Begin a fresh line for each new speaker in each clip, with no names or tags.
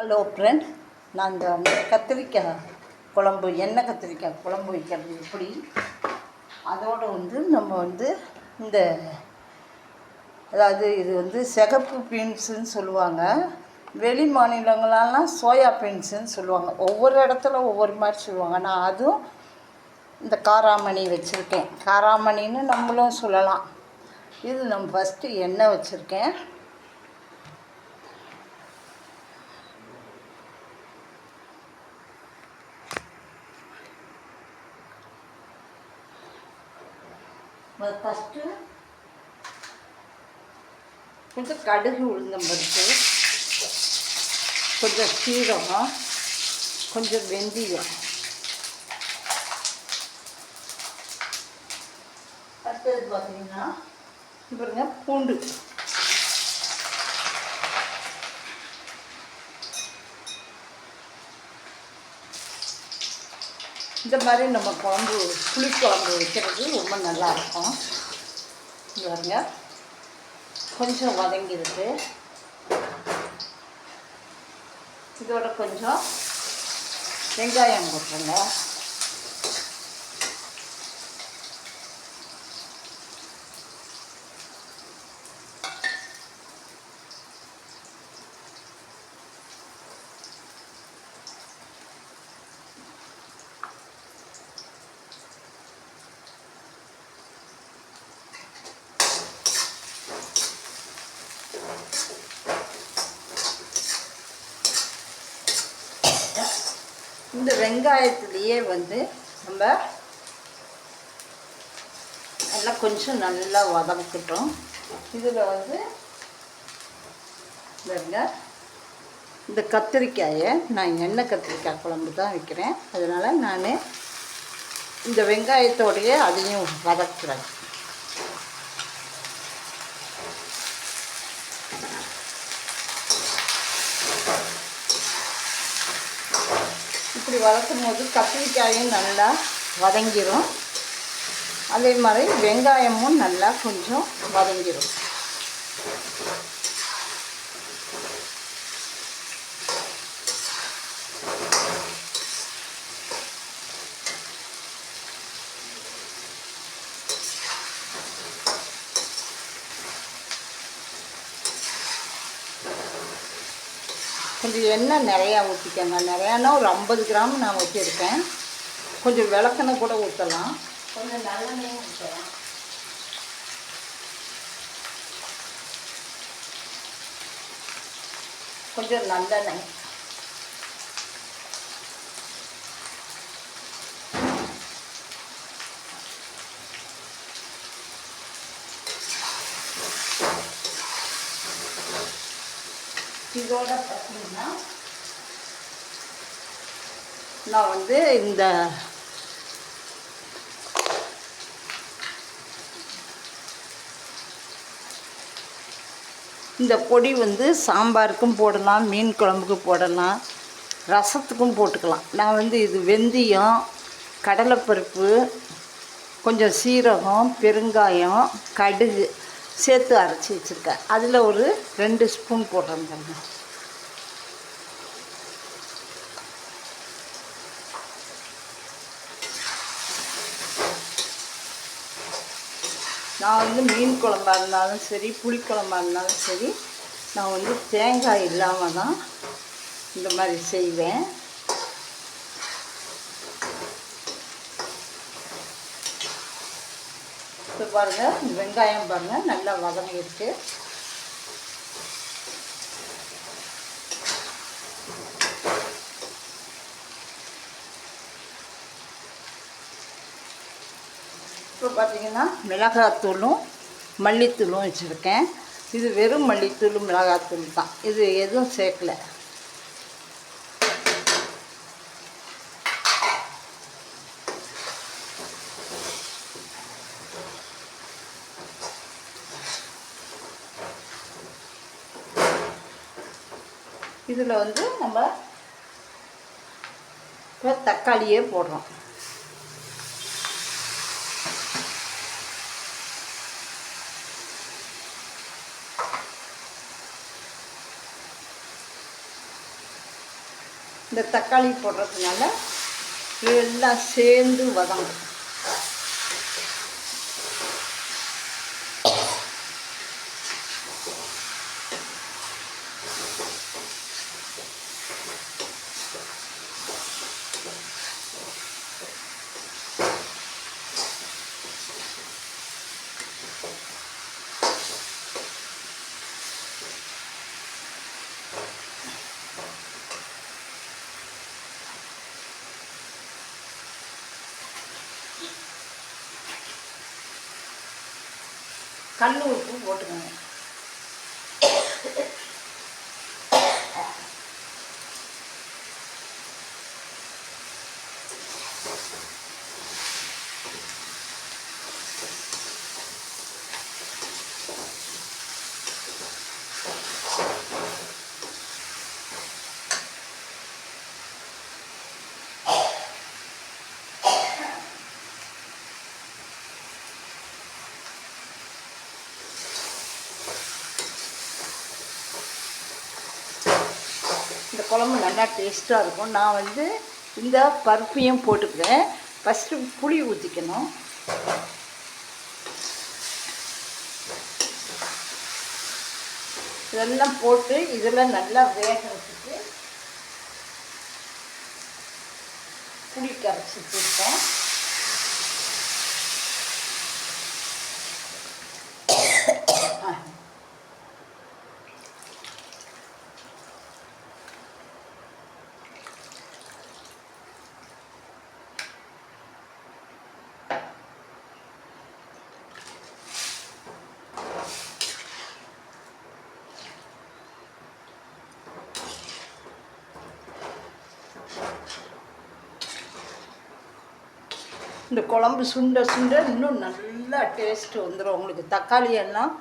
Hello friend, நான் இந்த கத்திரிக்காய் குழம்பு, எண்ணெய் கத்திரிக்காய் குழம்பு வைக்கிறது எப்படி, அதோடு நம்ம இந்த அதாவது இது சிகப்பு பீன்ஸுன்னு சொல்லுவாங்க. வெளி மாநிலங்களெலாம் சோயா பீன்ஸுன்னு சொல்லுவாங்க. ஒவ்வொரு இடத்துல ஒவ்வொரு மாதிரி சொல்லுவாங்க. நான் அதுவும் இந்த காராமணி வச்சுருக்கேன். காராமணின்னு நம்மளும் சொல்லலாம். இது நம்ம ஃபஸ்ட்டு எண்ணெய் வச்சுருக்கேன். ஃபஸ்ட்டு கொஞ்சம் கடுகு உளுந்தம்பருப்பு, கொஞ்சம் சீரகம், கொஞ்சம் வெந்தயம், அடுத்தது பார்த்திங்கன்னா பாருங்க பூண்டு, இந்த மாதிரி நம்ம புளிக்குழம்பு வைக்கிறது ரொம்ப நல்லாயிருக்கும். இது பாருங்க கொஞ்சம் வதங்கிருக்கு. இதோட கொஞ்சம் வெங்காயம் போட்டுருங்க. இந்த வெங்காயத்துலேயே நம்ம எல்லாம் கொஞ்சம் நல்லா வதக்கிட்டோம். இதில் இந்த கத்திரிக்காயை நான் எண்ணெய் கத்திரிக்காய் குழம்பு தான் வைக்கிறேன். அதனால் நான் இந்த வெங்காயத்தோடையே அதையும் வதக்குறேன். இப்படி வதக்கும் போது கத்திரிக்காயும் நல்லா வதங்கிடும். அதே மாதிரி வெங்காயமும் நல்லா கொஞ்சம் வதங்கிடும். கொஞ்சம் எண்ணெய் நிறையா ஊற்றிக்கங்க. நிறையானா ஒரு 50 கிராம் நான் வச்சுருக்கேன். கொஞ்சம் விளக்கெண்ணெய் கூட ஊற்றலாம், கொஞ்சம் நல்லெண்ணெயும் ஊற்றலாம். கொஞ்சம் நல்லெண்ணெய், இதோட பார்த்தீங்கன்னா நான் இந்த பொடி சாம்பாருக்கும் போடலாம், மீன் குழம்புக்கு போடலாம், ரசத்துக்கும் போட்டுக்கலாம். நான் இது வெந்தயம், கடலைப்பருப்பு, கொஞ்சம் சீரகம், பெருங்காயம், கடுகு சேர்த்து அரைச்சி வச்சுருக்கேன். அதில் ஒரு 2 ஸ்பூன் போடுறேன் பாருங்க. நான் மீன் குழம்பா இருந்தாலும் சரி, புளிக்குழம்பா இருந்தாலும் சரி, நான் தேங்காய் இல்லாமல் தான் இந்த மாதிரி செய்வேன். இப்போ பாருங்கள், வெங்காயம் பாருங்கள் நல்லா வதங்கிருக்கு. இப்போ பார்த்தீங்கன்னா மிளகாத்தூளும் மல்லித்தூளும் வச்சுருக்கேன். இது வெறும் மல்லித்தூள் மிளகாத்தூள் தான், இது எதுவும் சேர்க்கலை. இதில் நம்ம இப்போ தக்காளியே போடுறோம். இந்த தக்காளி போடுறதுனால எல்லாம் சேர்ந்து வதங்கும். கல் உப்பு போட்டுக்கோங்க. இந்த குழம்பு நல்லா டேஸ்ட்டாக இருக்கும். நான் வந்து இந்த பருப்பையும் போட்டுக்கிறேன். ஃபஸ்ட்டு புளி ஊற்றிக்கணும். இதெல்லாம் போட்டு இதில் நல்லா வேக வச்சுட்டு புளி கரைச்சி போட்டோம். இந்த குழம்பு சுண்ட சுண்ட இன்னும் நல்லா டேஸ்ட்டு வந்துடும் உங்களுக்கு. தக்காளி எல்லாம்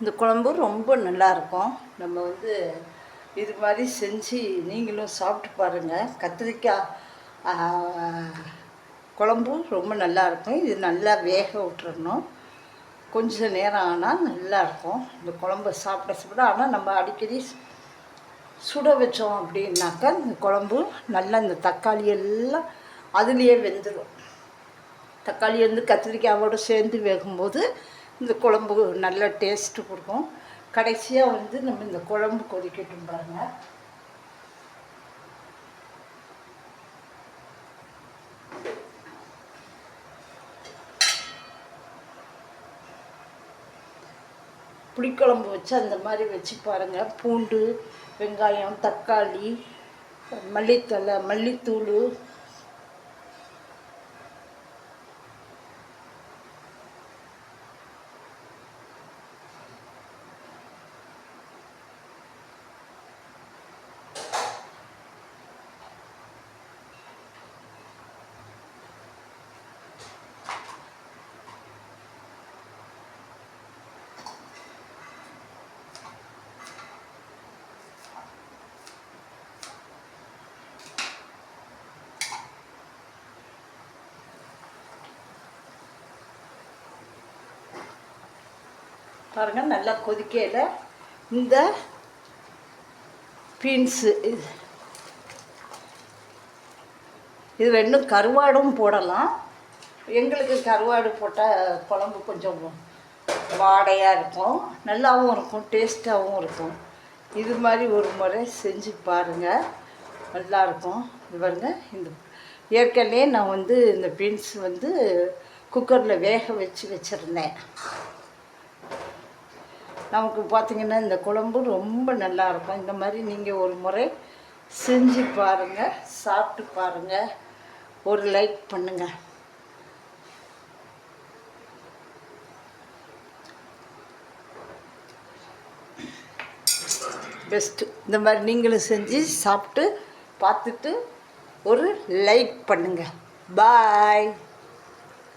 இந்த குழம்பு ரொம்ப நல்லாயிருக்கும். நம்ம வந்து இது மாதிரி செஞ்சு நீங்களும் சாப்பிட்டு பாருங்கள். கத்திரிக்காய் குழம்பு ரொம்ப நல்லாயிருக்கும். இது நல்லா வேக விட்டுறணும். கொஞ்சம் நேரம் ஆனால் நல்லாயிருக்கும் இந்த குழம்பு சாப்பிட சாப்பிட. ஆனால் நம்ம அடிக்கடி சுட வச்சோம் அப்படின்னாக்கா இந்த குழம்பு நல்லா இந்த தக்காளி எல்லாம் அதுலேயே வெந்துடும். தக்காளி வந்து கத்திரிக்காயோடு சேர்ந்து வேகும்போது இந்த குழம்பு நல்ல டேஸ்ட்டு கொடுக்கும். கடைசியாக வந்து நம்ம இந்த குழம்பு கொதிக்கட்டும் பாருங்க. புளிக்குழம்பு வச்சு அந்த மாதிரி வச்சு பாருங்கள். பூண்டு, வெங்காயம், தக்காளி, மல்லித்தழை, மல்லித்தூள், பாருங்கள் நல்லா கொதிக்கையில் இந்த பீன்ஸு இது ரெண்டும் கருவாடும் போடலாம். எங்களுக்கு கருவாடு போட்டால் குழம்பு கொஞ்சம் வாடையாக இருக்கும், நல்லாவும் இருக்கும், டேஸ்ட்டாகவும் இருக்கும். இது மாதிரி ஒரு முறை செஞ்சு பாருங்கள், நல்லாயிருக்கும். இது பாருங்க, இந்த ஏற்கனவே நான் இந்த பீன்ஸ் குக்கரில் வேக வச்சு வச்சுருந்தேன். நமக்கு பார்த்திங்கன்னா இந்த குழம்பு ரொம்ப நல்லாயிருக்கும். இந்த மாதிரி நீங்கள் ஒரு முறை செஞ்சு பாருங்கள், சாப்பிட்டு பாருங்கள், ஒரு லைக் பண்ணுங்கள். பெஸ்ட்டு. இந்த மாதிரி நீங்களும் செஞ்சு சாப்பிட்டு பார்த்துட்டு ஒரு லைக் பண்ணுங்கள். பாய்.